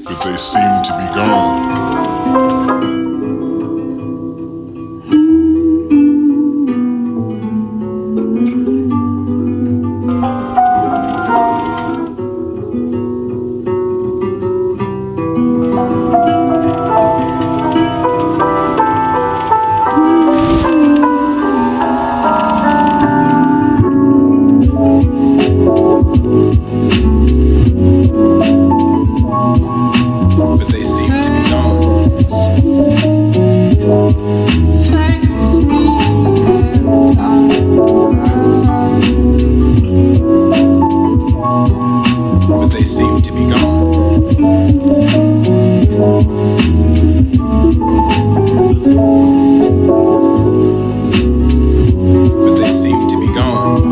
but they seem to be gone. But they seem to be gone. But they seem to be gone. But they seem to be gone.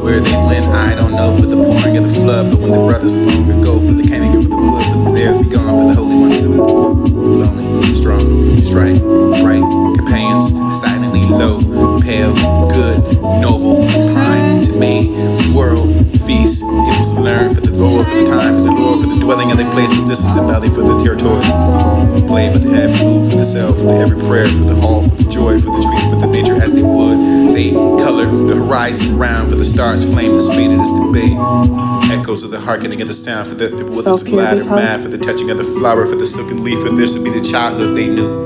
Where they went, I don't know, but the pouring of the flood, for when the brothers long ago, for the canning of the wood, for the there be gone, for the holy ones, for the lonely, strong, strike, bright, companions, silently low, pale, good, noble, prime to me, world, feast, it was learned for the Lord, for the time, for the Lord, for the dwelling of the place, but this is the valley for the territory. Play with the every move for the self, for the every prayer, for the hall, for the joy, for the tree, but the nature as they would. They color the horizon round, for the stars flames as faded as the bay. Echoes of the hearkening of the sound, for the woodlands glad or mad, for the touching of the flower, for the silken leaf, for this would be the childhood they knew.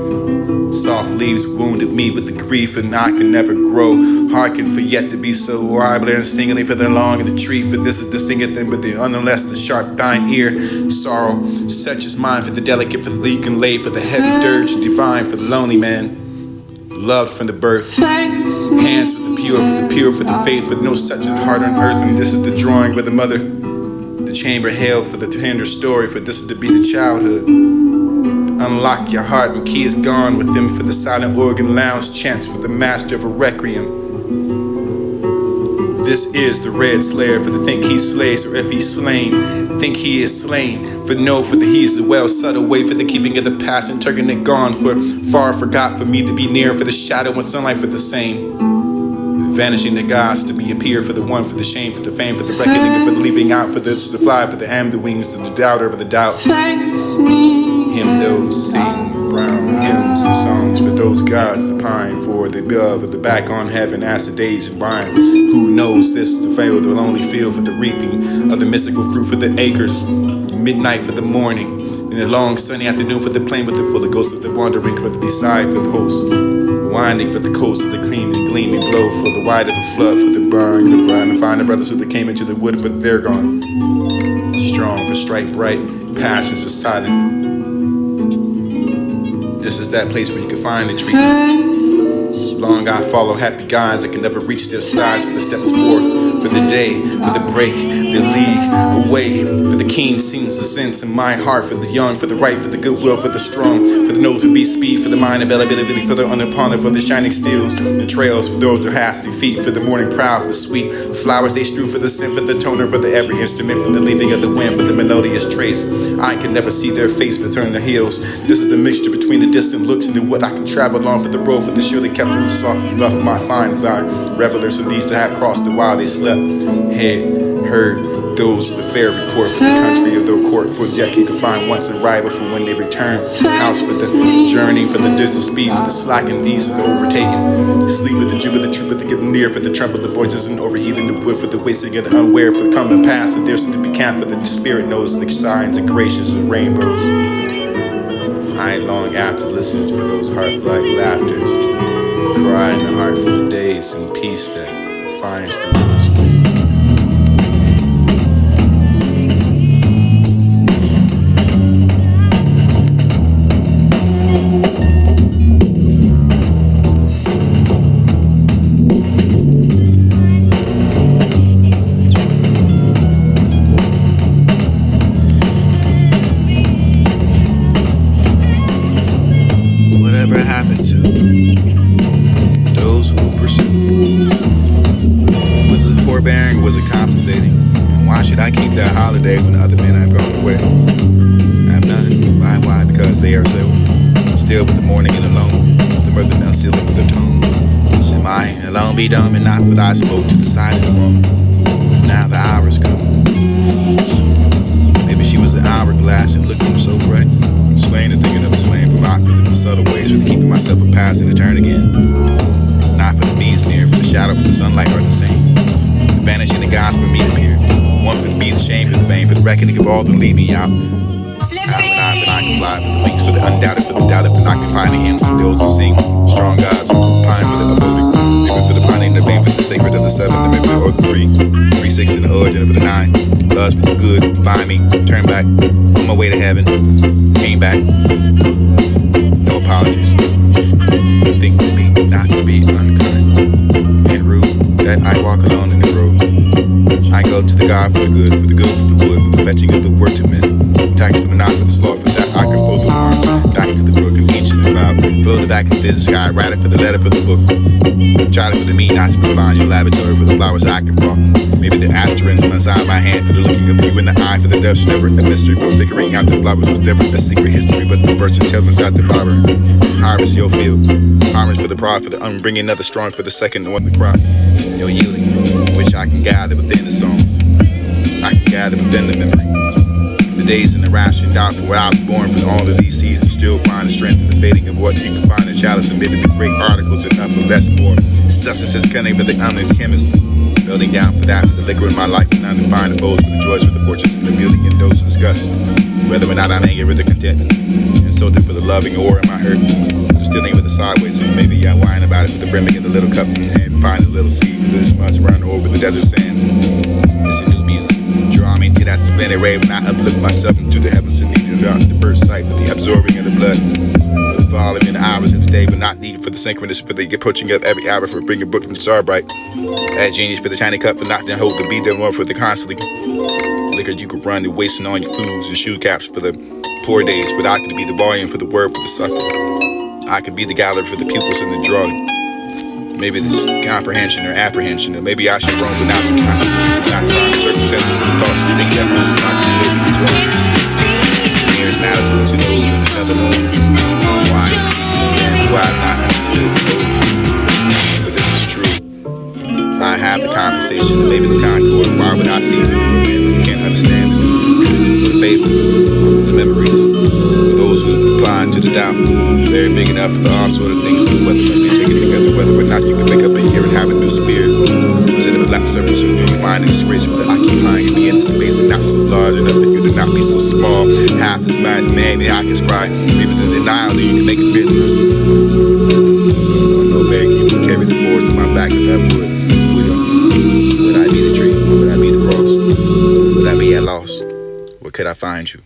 Soft leaves wounded me with the grief, and I can never grow. Hearken for yet to be so wild and singly for the long of the tree, for this is the singing thing, but the unless the sharp thine ear. Sorrow, such is mine, for the delicate, for the you can lay, for the heavy dirge divine, for the lonely man. Loved from the birth, hands for the pure, for the faith, but no such a heart on earth. And this is the drawing for the mother, the chamber held for the tender story, for this is to be the childhood. Unlock your heart when key is gone with them, for the silent organ lounge chants with the master of a requiem. This is the red slayer, for the think he slays, or if he's slain, think he is slain. For no, for the he is the well subtle way, for the keeping of the past and turning it gone, for far forgot for me to be near, for the shadow and sunlight for the same. Vanishing the gods to me appear, for the one, for the shame, for the fame, for the reckoning, for the leaving out, for this to fly, for the am, the wings, the doubter, for the doubt. Him those sing brown hymns and songs for those gods to pine for, the above of the back on heaven as the days and rhyme. Who knows this to fail the lonely field for the reaping of the mystical fruit for the acres, midnight for the morning, in the long sunny afternoon for the plain with the full of ghosts of the wandering for the beside for the host, winding for the coast of the clean and gleaming glow for the wide of the flood for the burn, the bride and find the brothers that came into the wood, but they're gone. Strong for strike bright, passions are silent. This is that place where you can find the tree. Long I follow happy guides that can never reach their sides, for the steps forth, for the day, for the break, the league away, for the keen scenes the sense in my heart, for the young, for the right, for the goodwill, for the strong, for the nose for beast speed, for the mind availability, for the unopponent, for the shining steels, the trails, for those who hasty feet, for the morning proud, for the sweet flowers they strew, for the scent, for the toner, for the every instrument, for the leaving of the wind, for the melodious trace. I can never see their face, but turn the heels. This is the mixture between the distant looks and what I can travel on, for the road, for the surely kept me left my fine vine. Revelers and these to have crossed the while they slept. Heard those with the fair report for the country of their court, for yet you can find once arrival for when they return. House for the journey, for the distant speed, for the slacking, these for the overtaken. Sleep with the dream of the troop, but to get near, for the tremble, the voices and overheating the wood, for the wasting of the unaware, for the coming past, and there's to be camped, for the spirit knows the signs and gracious and rainbows. I long after listened for those heart-like laughters. Cry in the heart for the days and peace that finds the most. Whatever happened to those who pursue? Was it forbearing or was it compensating? And why should I keep that holiday when the other men have gone away? I have none. Why? Because they are still with the morning and alone. The mother now still with the tone. Am I Alone be dumb and not for thy spoke to the side of the woman. Now the hour's come. Maybe she was an hourglass and looking so bright. Slain and thinking of a slain, provocative in the subtle ways of keeping myself a pass and a turn again. Not for the bees near, for the shadow, for the sunlight are the same. The vanishing the gods for me appear. One for the bees, shame for the vain, for the reckoning of all that leave me out. Out and I, that I can fly, for the weak, for the undoubted, for the doubted, for not confining hymns and those who sing. Strong gods, pine for the upbuilding, living for the pining, the vein for the sacred of the seven, the memory of the three, 3, 6 in the origin of the 9. Loves for the good, find me, turn back, on my way to heaven, came back. No apologies. Think to be, not to be unkind and rude, that I walk alone in the road. I go to the God for the good, for the good, for the wood, for the fetching of the word to men. Tax for the knot, for the sloth, for that I can fold the arms. Back to the brook and each in the cloud. Floated back into the sky, write it for the letter for the book. Try it for the me, not to provide your laboratory for the flowers I can pluck. Maybe the asterisks on the side of my hand for the looking of you in the eye, for the dust, never a mystery, for figuring out the flowers was never a secret history, but the person telling inside the barber. Harvest your field. Harvest for the pride, for the unbringing another strong, for the second one the crop. Your yielding, which I can gather within the song. I can gather within the memory. The days in the ration, doubt for what I was born for all of these seasons, still find the strength in the fading of what you can find in chalice, and maybe the great articles enough for less more. Substances cunning for the honest chemist. Building down for that, for the liquor in my life, and undefined foes for the joys, for the fortunes, and the beauty and those to discuss. Whether or not I'm angry with the content, insulted for the loving or in my hurt. Stealing with the sideways, so maybe I whine about it for the brimming of the little cup and find a little seed for this much run over the desert sands. It's a new muse. Draw me to that splendid ray when I uplift myself into the heavens and need it out the first sight for the absorbing of the blood. For the falling in the hours of the day, but not needed for the synchronous, for the approaching of every hour, for bringing book from the star bright. That genius for the tiny cup, for not to hold the beat, one for the constantly. Liquor you could run, the wasting on your foods and shoe caps for the poor days, but I could be the volume for the word for the suffering. I could be the gallery for the pupils and the drawing. Maybe this comprehension or apprehension, or maybe I should roam without the not find circumstances with the thoughts and things that move, and I can still be controlled. Nearest Madison to those in another known. Why I see and who I have not understood. But this is true. I have the conversation, maybe the concord. Why would I see the new events? You can't understand it. The fable, the memories, those who blind to the doubt. Very big enough for all sort of things, whether must be taken together, whether or not you can make up a year and have a new spirit. Was it a flat surface or do you find a disgrace for the occupying and be in the space and not so large enough that you do not be so small? Half as bad as man, maybe I can spry. Maybe the denial that you can make it big. No bag, you can carry the boards on my back of that wood. Would I be the tree? Would I be the cross? Would I be at loss? Where could I find you?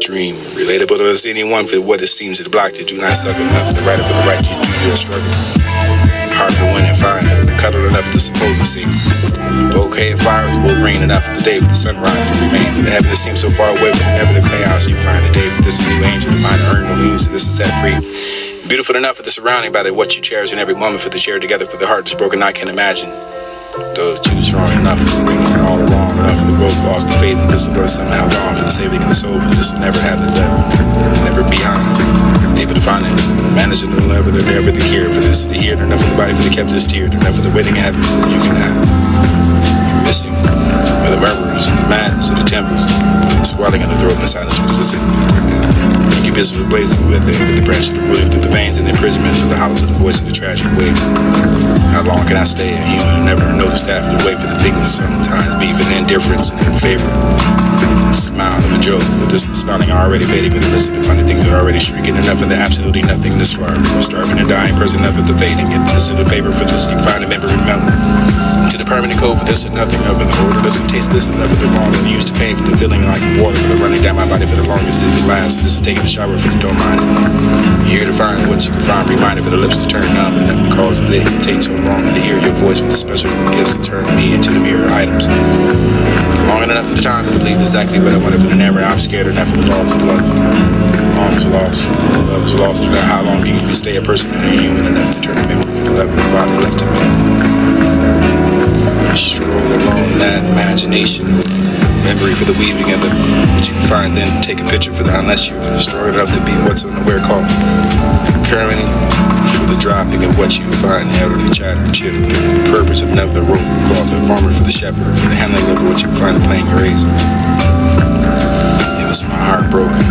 Dream, relatable to us anyone for what it seems to the block to do not suck enough. The writer for the right, you feel struggle. Hard for winning, fine, cuddle enough to suppose to see. Bouquet of flowers will rain enough for the day for the sunrise to remain. For the heaven that seems so far away, but never to play out, so you find a day for this new angel of mine to earn no means, so this is set free. Beautiful enough for the surrounding by the what you cherish in every moment, for the share together, for the heart that's broken, I can imagine. Though too strong enough for the ring all along, enough for the road lost the faith, and this will somehow gone for the saving of the soul, for this will never have the left, never behind. Able to find it, managing the love of the never the care, for this the ear, enough for the body, for the kept this tear, enough for the waiting heaven, that you can have. You're missing, for the murmurs, the madness, and the tempers, the swelling in the throat, and the silence was just you keep visible blazing with the branch of the wood through the veins and the imprisonment of the hollows of the voice of the tragic wave. How long can I stay a human and never notice that for the way for the things sometimes be for the indifference and in favor? Smile of a joke, for this the smiling already fading, but the list of the funny things are already shrinking enough for the absolutely nothing to strive. Starving and dying person enough for the fading, and this is the favor for this you find a memory remember. To the permanent code for this and nothing of it, the order doesn't taste this and never the wrong, and used to pain for the feeling like water, for the running down my body for the longest is the last. This is taking a shower for the don't mind it. You're here to find what you can find, reminded for the lips to turn numb, enough the cause of it takes so long to hear your voice for the special gifts to turn me into the mirror items. Long enough for the time to believe exactly what I wanted for the never. I'm scared enough for the loss of love. Arms lost, love is lost. How long do you can stay a person and a human enough to turn a memory for the love of the body left of me? Stroll along that imagination. memory for the weaving of the what you find, then take a picture for the unless you've stored it up to be what's on the where called currently for the dropping of what you find, elderly chatter, chip, purpose of another rope called the farmer for the shepherd, for the handling of what you find playing your race. It was my heart broken.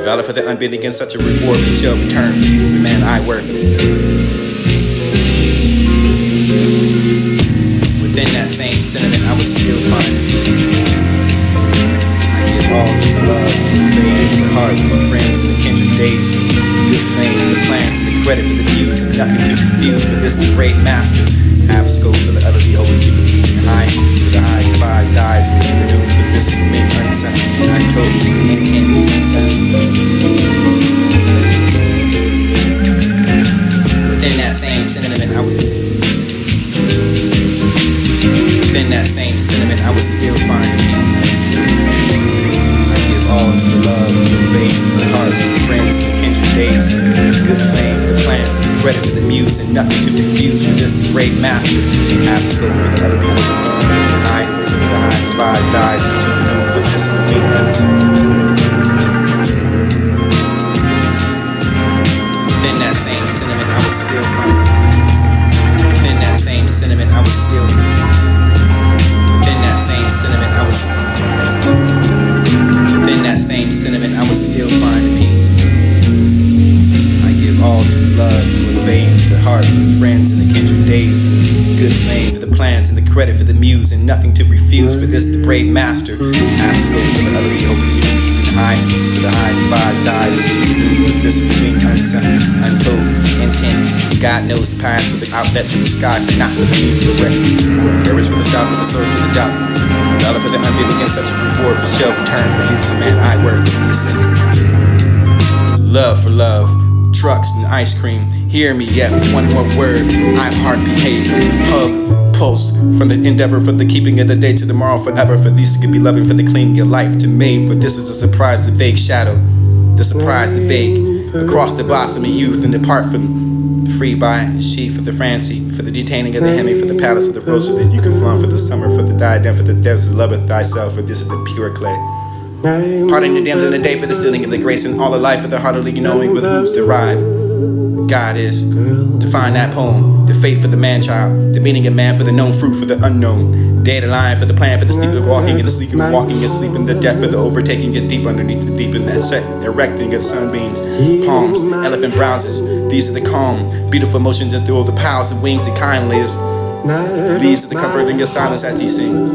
Valor for the unbid against such a reward for shall return. He's the man I worth. Within that same sentiment, I was still finding peace. I give all to the love, the baby, the heart, for the friends and the kindred days. Good fame for the plans and the credit for the views, and nothing to refuse for this the great master. Have a scope for the utterly holy people eating high. For the high despised dies, and the noon for this remain unsettled, untold, intent. Within that same sentiment, I was still finding peace. I give all to the love, for the baby, the heart, for the friends and the kindred days. Good fame for the plans and the credit for the muse, and nothing to refuse for this the great master. Have a scope for the utterly holy people moving high. For the high despised dies, and to the noon for this the big unseen. Within that same sentiment, I was still finding. Within that same sentiment, I was still. Within that same sentiment, I was. Within that same sentiment, I was still finding peace. I give all to the love, for the babe, the heart, for the friends and the kindred days. Good fame for the plans and the credit for the muse, and nothing to refuse for this the brave master. Have a scope for the utterly hoping you believe in high. For the high despised dies, and to the noon for this between unsettled, untold, intent. God knows the path for the outlets in the sky, for not for the need for the wreck. Courage for the star, for the source, for the doubt. Valor for the unbid against such a reward, for shall return, for he's the man I worth, for the descendant. Love for love, trucks and ice cream. Hear me, yeah, for one more word. I heart behave, hug, pulse. From the endeavor for the keeping of the day to tomorrow forever. For these to be loving, for the cleaning your life to made. But this is a surprise, the vague shadow. The surprise, the vague. Across the blossom of youth and depart from free by she for the fancy, for the detaining of the hemi, for the palace of the rose, so that you can flaunt for the summer, for the diadem, for the depths that loveth thyself, for this is the pure clay. Parting the dams in the day for the stealing of the grace, and all the life of the heartily knowing with whose derive. God is to find that poem, the fate for the man child, the meaning of man for the known fruit for the unknown, day to line for the plan for the sleep of walking and the sleep of walking and sleeping, the death for the overtaking it deep underneath the deep in that set, erecting of sunbeams, palms, elephant browsers. These are the calm, beautiful motions and through all the powers of wings and kind lives. Leaves of the comforting of silence as he sings.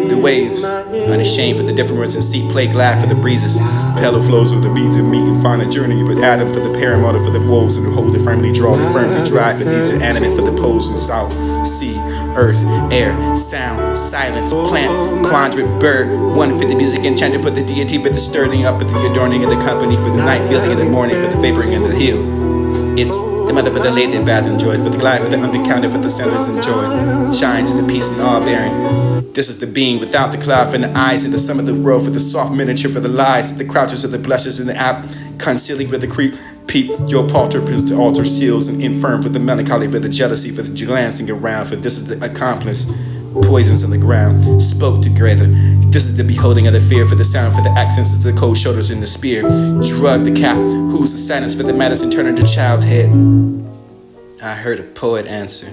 The waves, unashamed of the difference and steep, play glad for the breezes. Pale flows of the beads of meat and find a journey, but Adam for the paramotor for the woes and hold it firmly draw, the firmly dry for these are animate for the poles and south, sea, earth, air, sound, silence, plant, quadrant, bird, one for the music enchanted for the deity, for the stirring up of the adorning of the company, for the night feeling in the morning, for the vaporing in the hill. It's the mother for the lady in bath and joy, for the glide for the undercounted, for the centers and joy, shines in the peace and all bearing. This is the being without the cloud, from the eyes in the sum of the world, for the soft miniature, for the lies, the crouches of the blushes in the app, concealing for the creep, peep, your palter, the altar seals, and infirm for the melancholy, for the jealousy, for the glancing around, for this is the accomplice, poisons on the ground, spoke together. This is the beholding of the fear, for the sound, for the accents of the cold shoulders in the spear, drug the cap, who's the sadness for the medicine, turning the child's head. I heard a poet answer.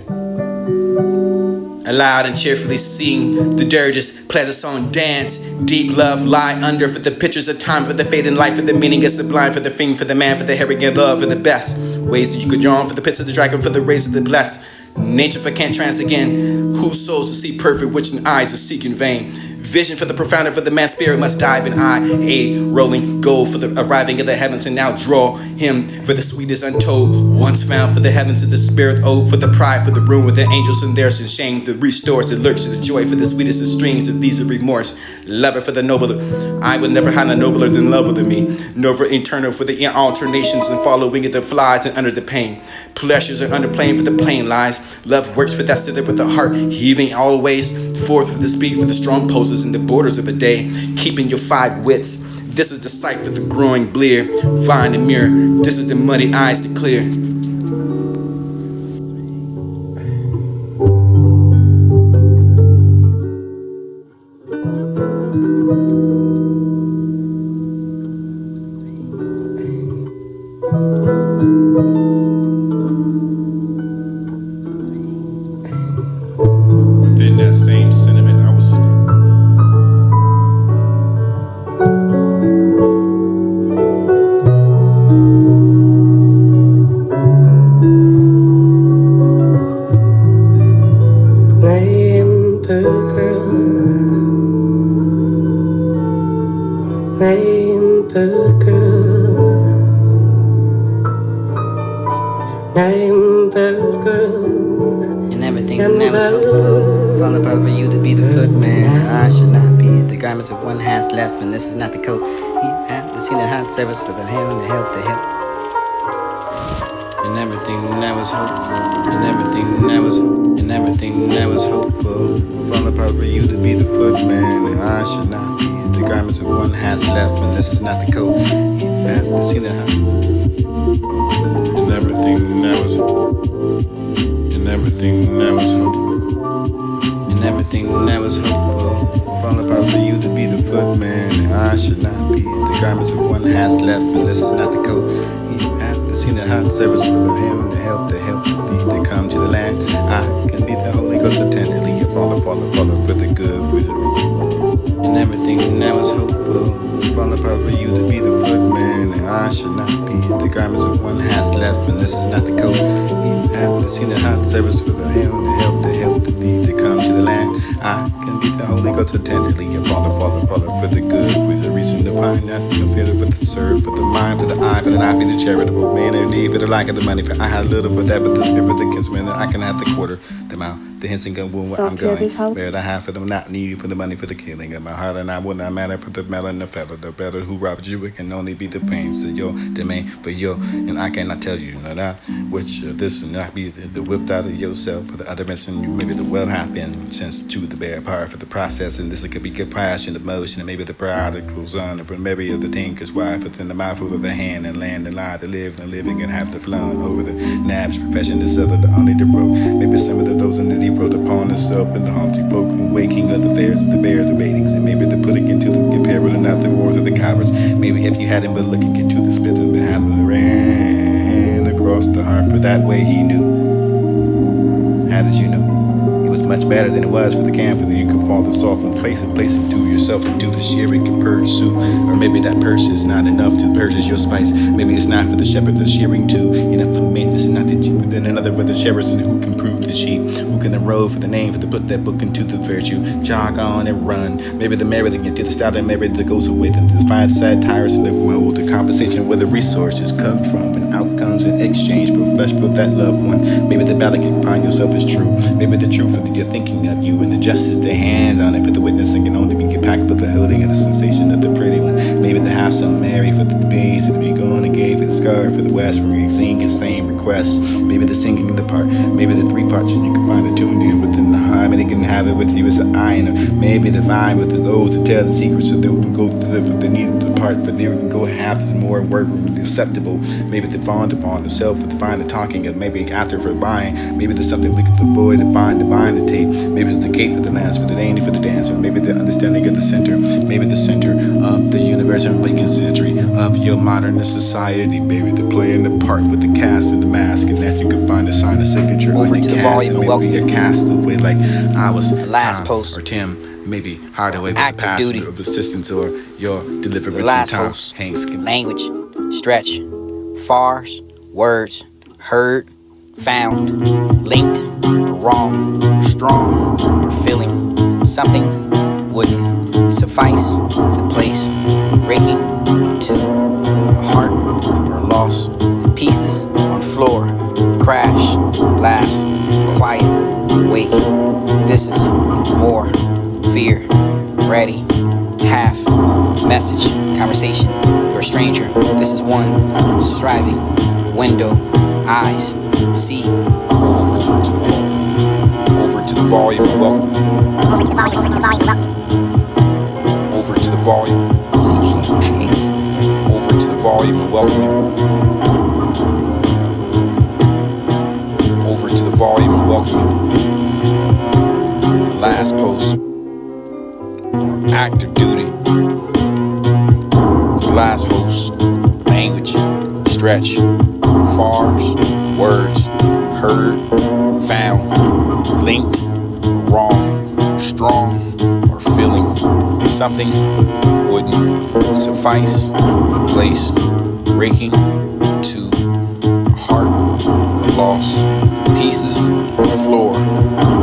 Aloud and cheerfully sing the dirges, pleasant song dance. Deep love lie under for the pictures of time, for the fading life, for the meaning is sublime, for the thing, for the man, for the herring and love, for the best ways that you could yawn, for the pits of the dragon, for the rays of the blessed. Nature for can't trance again. Whose souls to see perfect, which in eyes are seek in vain. Vision for the profounder, for the man's spirit must dive in eye. A rolling gold for the arriving of the heavens, and now draw him for the sweetest untold. Once found for the heavens of the spirit, oh, for the pride, for the room with the angels and theirs in shame. The restores, the lurks, the joy for the sweetest of strings, of these of remorse. Lover for the nobler. I would never have a nobler than lover to me. Nor for eternal for the alternations and following of the flies and under the pain. Pleasures are underplaying for the plain lies. Love works for that sitter with the heart heaving always. Forth for the speed for the strong poses in the borders of a day, keeping your 5 wits. This is the sight for the growing blear. Find a mirror. This is the muddy eyes to clear. Within that same sentiment, I was And everything that was hopeful, fall apart for you to be the footman. I should not be. The garments of one has left, and this is not the coat. He had the scene at hot service for the hand to help. And everything that was hopeful, and everything that was hopeful, fall apart for you to be the footman. And I should not be. The garments of one has left, and this is not the coat. He had the scene at hot. And everything that was and everything that was hopeful. And everything that was hopeful, fall apart for you to be the footman. And I should not be. The garments of one has left, and this is not the coat. He had the scene at hot service for the hand to help the thief to come to the land. I can be the Holy Ghost attendantly, fall apart for the good, for the reason. And everything that was hopeful, fall apart for you to be the footman. And I should not be. The garments of one has left, and this is not the coat. He had the scene at hot service for the hand to help the thief to come to the land. I can be the Holy Ghost attendantly, fall apart for the good, for the reason to find not no fear but to serve, for the mind, for the eye, for the not be the charitable man, and need for the lack of the money, for I had little for that, but the spirit of the kinsman, that I can have the quarter, the mouth, the hints and gun wound where I'm going. Where I have for them not need for the money for the killing of my heart, and I would not matter for the melon, the feather, the better who robbed you. It can only be the pains of your domain for your, and I cannot tell you that which this is not be the whipped out of yourself for the other mention you maybe the well have been since to the bare part for the process, and this could be good passion, the motion, and maybe the pride that goes on, and for maybe of the tinker's wife within the mouthful of the hand and land and lie to live and living and have the flown over the nabs profession to settle the only the road. Maybe some of those in the deep road upon itself and the haunting folk and waking of the fairs and the bears, the baitings, and maybe the putting into the parable and not the wars of the cowards. Maybe if you hadn't been looking into the spit and the hand and ran across the heart, for that way he knew. How did you know? It was much better than it was for the camp, and you could fall this off and place into yourself into the shearing and pursue. Or maybe that purse is not enough to purchase your spice. Maybe it's not for the shepherd, the shearing too. Enough for me, this is not the cheaper than another for the shepherds and who can prove the sheep. Who can enroll for the name, for to put that book into the virtue. Jog on and run. Maybe the merry that get to the style, and maybe that goes away to the fight satires and the world, the conversation where the resources come from and outcomes in exchange for flesh for that loved one. Maybe the battle you find yourself is true. Maybe the truth that you're thinking of you and the justice, the hands on it for the witnessing can only be packed for the holding and the sensation of the pretty one. Maybe the half some Mary for the beads to be gone and gave for the scar for the west from singing same requests. Maybe the singing in the part, maybe the 3 parts and you can find it tuned in within the harmony can have it with you as an eye, and maybe the vine with those to tell the secrets so they can go to the need to depart, but they can go half as more work acceptable. Maybe the fawned upon the self to find the talking of maybe after for buying. Maybe there's something we could avoid to find the bind the tape. Maybe it's the gate for the lance, for the dainty for the dancer. Maybe the understanding of the center. Maybe the center of the universe and waking century of your modernist society. society, baby. They're playing the part with the cast and the mask, and that you can find a sign of signature Over on to the the cast. volume and Maybe welcome a castaway like I was, The last Tom post. or Tim, maybe Hardaway, but the Active passenger duty. of the assistance or your deliverance The last in time. host. Hanks. Language, stretch, fars, words, heard, found, linked, or wrong, or strong, or feeling. Something wouldn't suffice the place, breaking to a heart or a loss. Pieces on floor, crash, last, quiet, wake. This is more fear, ready, half, message, conversation, you're a stranger. This is one, striving, window, eyes, see. Over to the volume. Over to the volume and welcome. Over to the volume, over to the volume, welcome. Over to the volume. Over to the volume and welcome you. Over to the volume and welcome you. The last post. Or active duty. The last host. Language. Stretch. Fars. Words. Heard. Found. Linked. Wrong. Strong. Or feeling. Something wouldn't suffice the place, breaking to a heart or a loss. The pieces on the floor,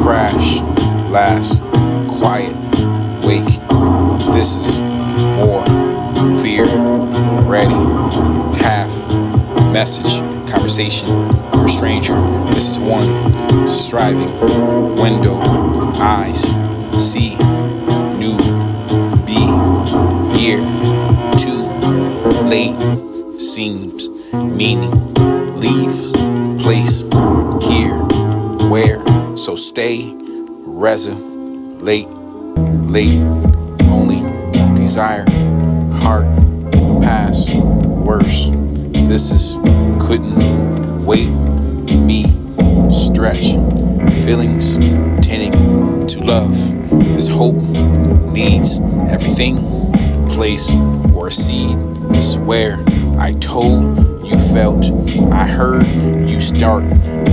crash, last, quiet, wake. This is more fear, ready, half, message, conversation, you're a stranger. This is one, striving, window, eyes, see, new, be, year, too, late, seems, meaning, leaves, place, here, where, so stay, late, only, desire, heart, past, worse, this is, couldn't, wait, me, stretch, feelings, tending to love, this hope, needs, everything, place, or a seed, swear, I told, you felt, I heard, you start,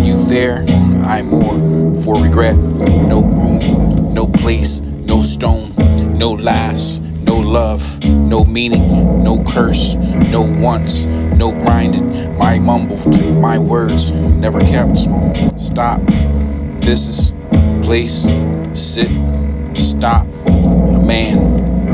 you there, I more, for regret, no room, no place, no stone, no last, no love, no meaning, no curse, no once, no grinded, my mumbled, my words, never kept, stop, this is, place, sit, stop, a man,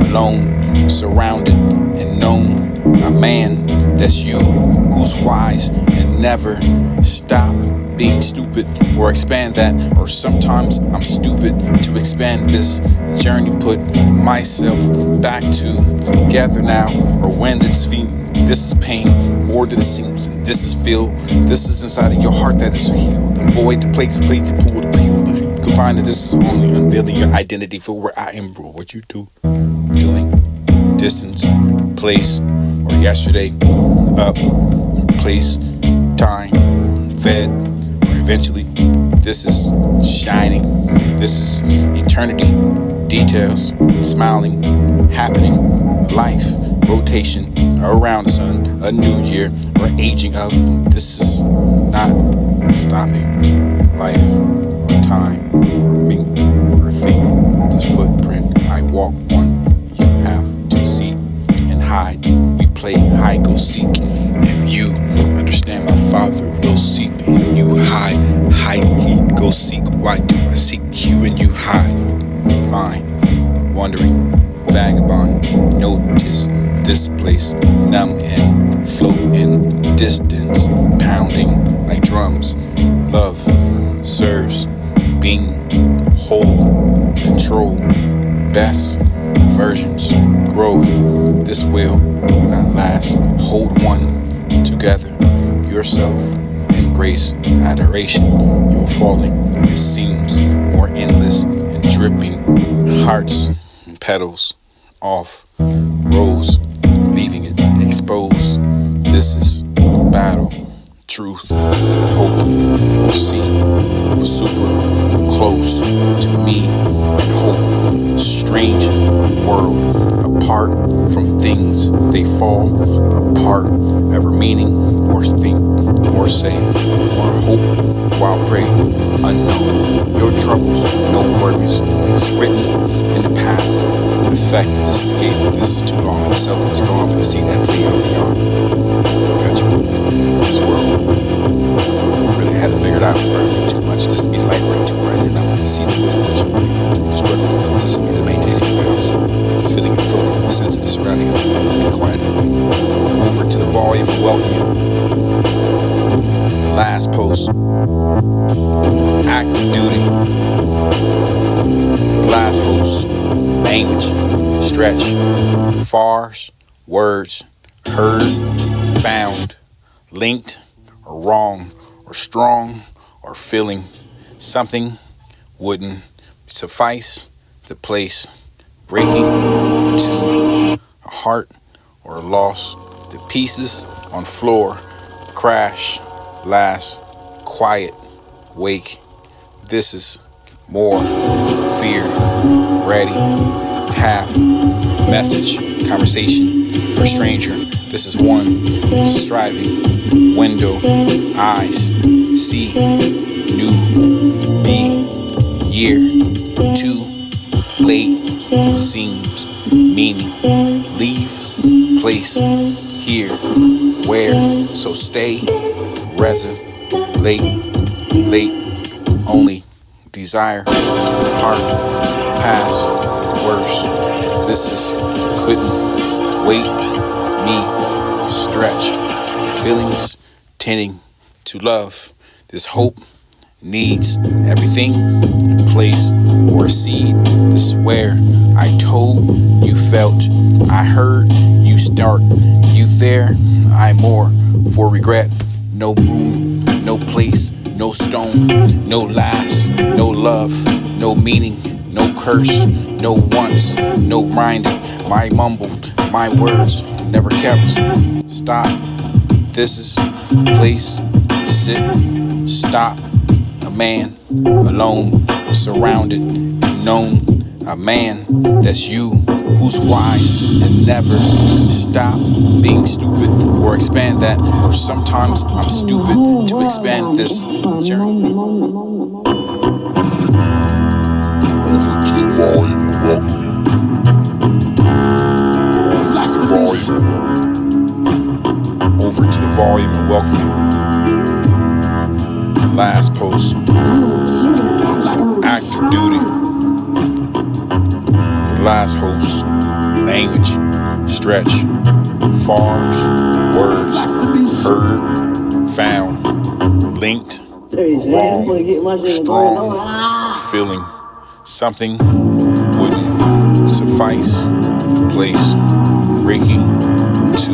alone, surrounded and known, a man that's you, who's wise and never stop being stupid or expand that, or sometimes I'm stupid to expand this journey, put myself back together now, or when this is pain, more than it seems, and this is feel, this is inside of your heart that is healed, and boy, the place to pull the peel, you can find that this is only unveiling your identity for where I am, bro, what you do, doing, distance, place, or yesterday, up, place, time, fed, or eventually, this is shining, this is eternity, details, smiling, happening, life, rotation, around the sun, a new year, or aging of, this is not stopping, life, or time, or me, or thing, this footprint I walk on, you have to see and hide, we play hide, go seek, if you understand my father, will seek, and you hide, go seek, why do I seek you and you hide, fine, wandering, vagabond, notice, this place, numb and float in distance, pounding like drums, love, serves, being, whole, control, best, versions, growth, this will not last, hold one, together, yourself, embrace, adoration, you're falling, it seems more endless and dripping, hearts, petals, off, rose, leaving it exposed, this is battle, truth, hope, see, super, close to me and hope. A strange world, apart from things they fall apart. Ever meaning or think or say or hope while pray unknown. Your troubles, no worries. It was written in the past. In effect, this decade, this is too long in itself. It's gone for to see that play on beyond. Got you. This world. Really had to figure it out. It's burning for too much. Just to be the light bright too bright enough to see the what's really struggling to know just to maintain it. Feeling and floating the sense of the surrounding. Be quiet. Over to the volume and welcome you. The last post. Active duty. The last host. Language. Stretch. Fars. Words. Heard. Found. Linked. Or wrong. Or strong. Or feeling. Something wouldn't suffice the place. Breaking into a heart or a loss. The pieces on floor. Crash. Last. Quiet. Wake. This is more. Fear. Ready. Half. Message. Conversation. Or stranger. This is one. Striving. Window. Eyes. See. New. Be. Year. Too. Late. Seems. Meaning. Leaves. Place. Here. Where. So stay. Late. Only. Desire. Heart. Past. Worse. This is. Couldn't. Wait. Me. Stretch. Feelings. Tending to love. This hope needs everything in place or a seed. This is where I told you felt. I heard you start. You there. I more for regret. No room, no place, no stone, no last, no love, no meaning, no curse, no once, no grinding. My mumbled, my words never kept. Stop. This is place. Sit. Stop. A man alone, surrounded and known. A man that's you, who's wise and never stop being stupid or expand that. Or sometimes I'm stupid to expand this journey. Over to the volume and welcome you. Over to the volume and welcome you. The last post. Active duty. The last host. Language. Stretch. Fars. Words. Heard. Found. Linked. Wrong. Strong. Feeling. Something wouldn't suffice the place. Breaking into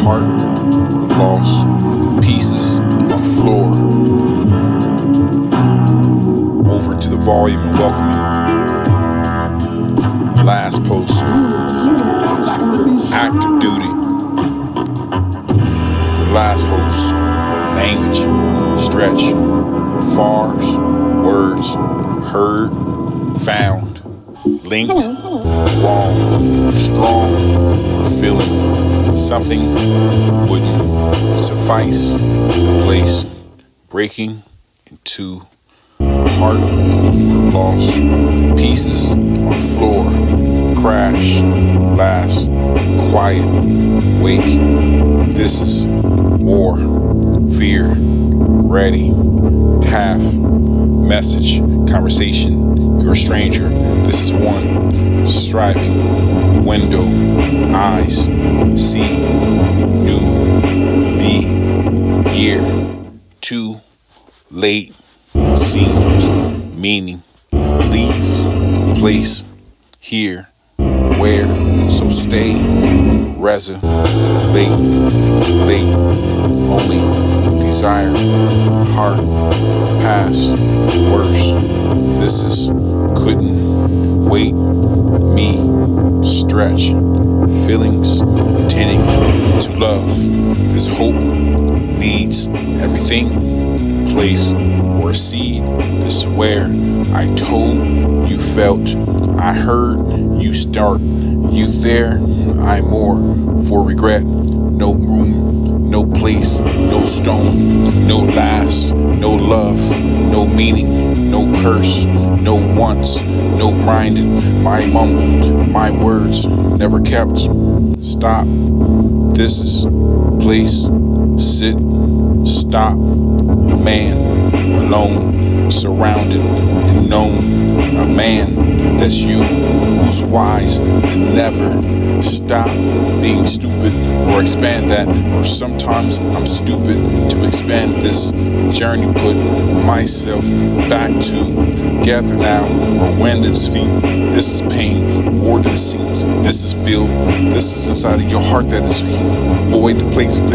heart or loss. The pieces on floor. Over to the volume and welcome you. The last post. Active duty. The last host. Language. Stretch. Fars. Words. Heard. Found. Linked. Wrong. Strong. Or feeling. Something wouldn't suffice the place. Breaking into heart or loss. The pieces on floor. Crash. Last. Quiet. Wake. This is more. Fear. Ready. Half. Message. Conversation. You're a stranger. This is one. Striving. Window. Eyes. See. New. Be. Year. Too. Late. Seems. Meaning. Leaves. Place. Here. Where. So stay. Late. Only. Desire. Heart. Past. Worse. This is. Couldn't. Wait. Me. Stretch. Feelings. Tending to love. This hope needs everything in place, or a seed. This is where I told you felt. I heard you start. You there, I more for regret. No room, no place, no stone, no last, no love, no meaning, no curse, no once, no grinded, my mumbled, my words never kept. Stop. This is place. Sit. Stop. A man alone, surrounded and known. A man that's you, who's wise and never stop being stupid, or expand that. Or sometimes I'm stupid to expand this journey, put myself back together now. Or when it's feet, this is pain more than it seems, and this is feel. This is inside of your heart that is healed. Boy, the place you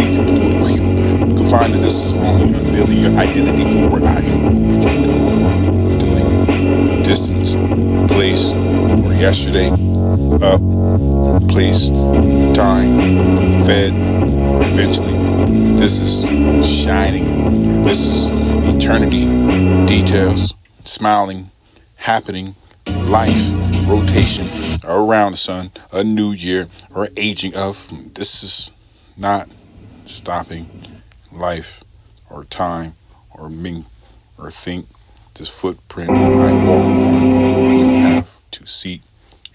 can find that this is only unveiling your identity for what I am. What you're doing. Distance, place, or yesterday, up, place, time, fed, eventually. This is shining. This is eternity. Details, smiling, happening, life, rotation around the sun, a new year, or aging of. This is not stopping life, or time, or me, or think. This footprint I walk on, you have to seek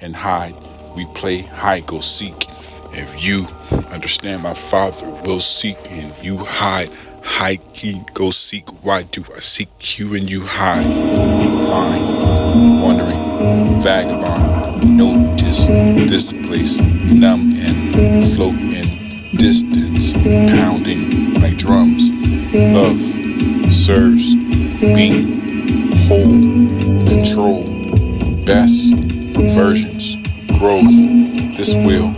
and hide. We play hide, go seek. If you understand, my Father will seek and you hide. Hide, go seek. Why do I seek you and you hide? Fine, wandering, vagabond. Notice this place, numb and float in distance, pounding like drums. Love serves, being whole, control, best versions, growth. This will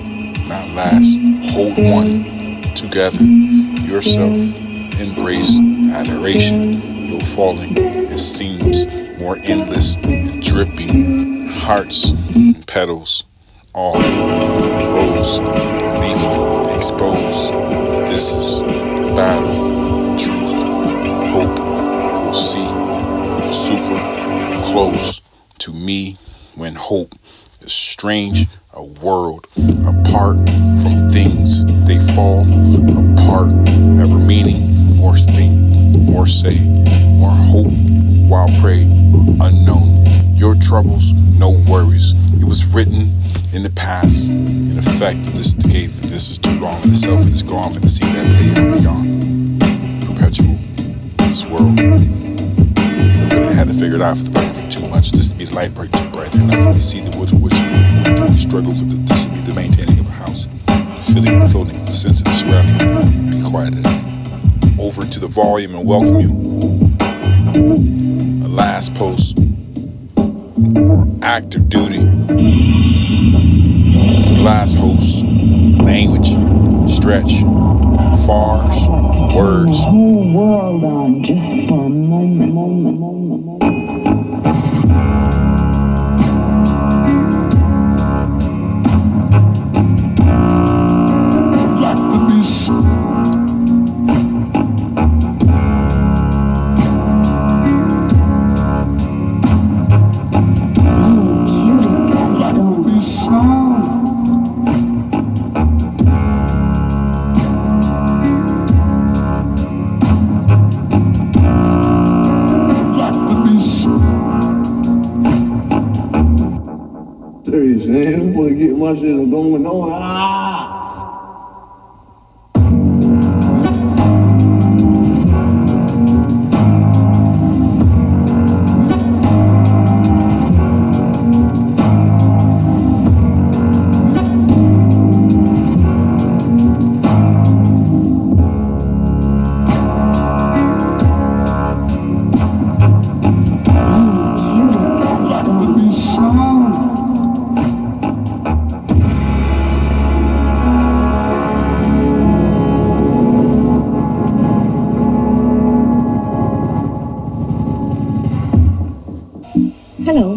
not last. Hold one together, yourself, embrace adoration. No falling, it seems more endless and dripping. Hearts and petals, all rose, leaving exposed. This is battle, truth, hope. We'll see. Super close to me when hope is strange, a world apart from things. They fall apart, ever meaning, more think, more say, more hope, while pray, unknown. Your troubles, no worries. It was written in the past, in effect, this decade, this is too long, the self is gone, for the sea that play beyond. Perpetual, this world. Really had to figure it out for the burden for too much. This to be the light break too bright. Enough for me to see the woods which you struggle with it. This to be the maintaining of a house. Feeling and floating with the sense of the surrounding. Be quiet over to the volume and welcome you. A last post or active duty. The last host. Language. Stretch. Fars. Words. The whole world on just for a moment. Man, I'm gonna get my shit going on. Hello.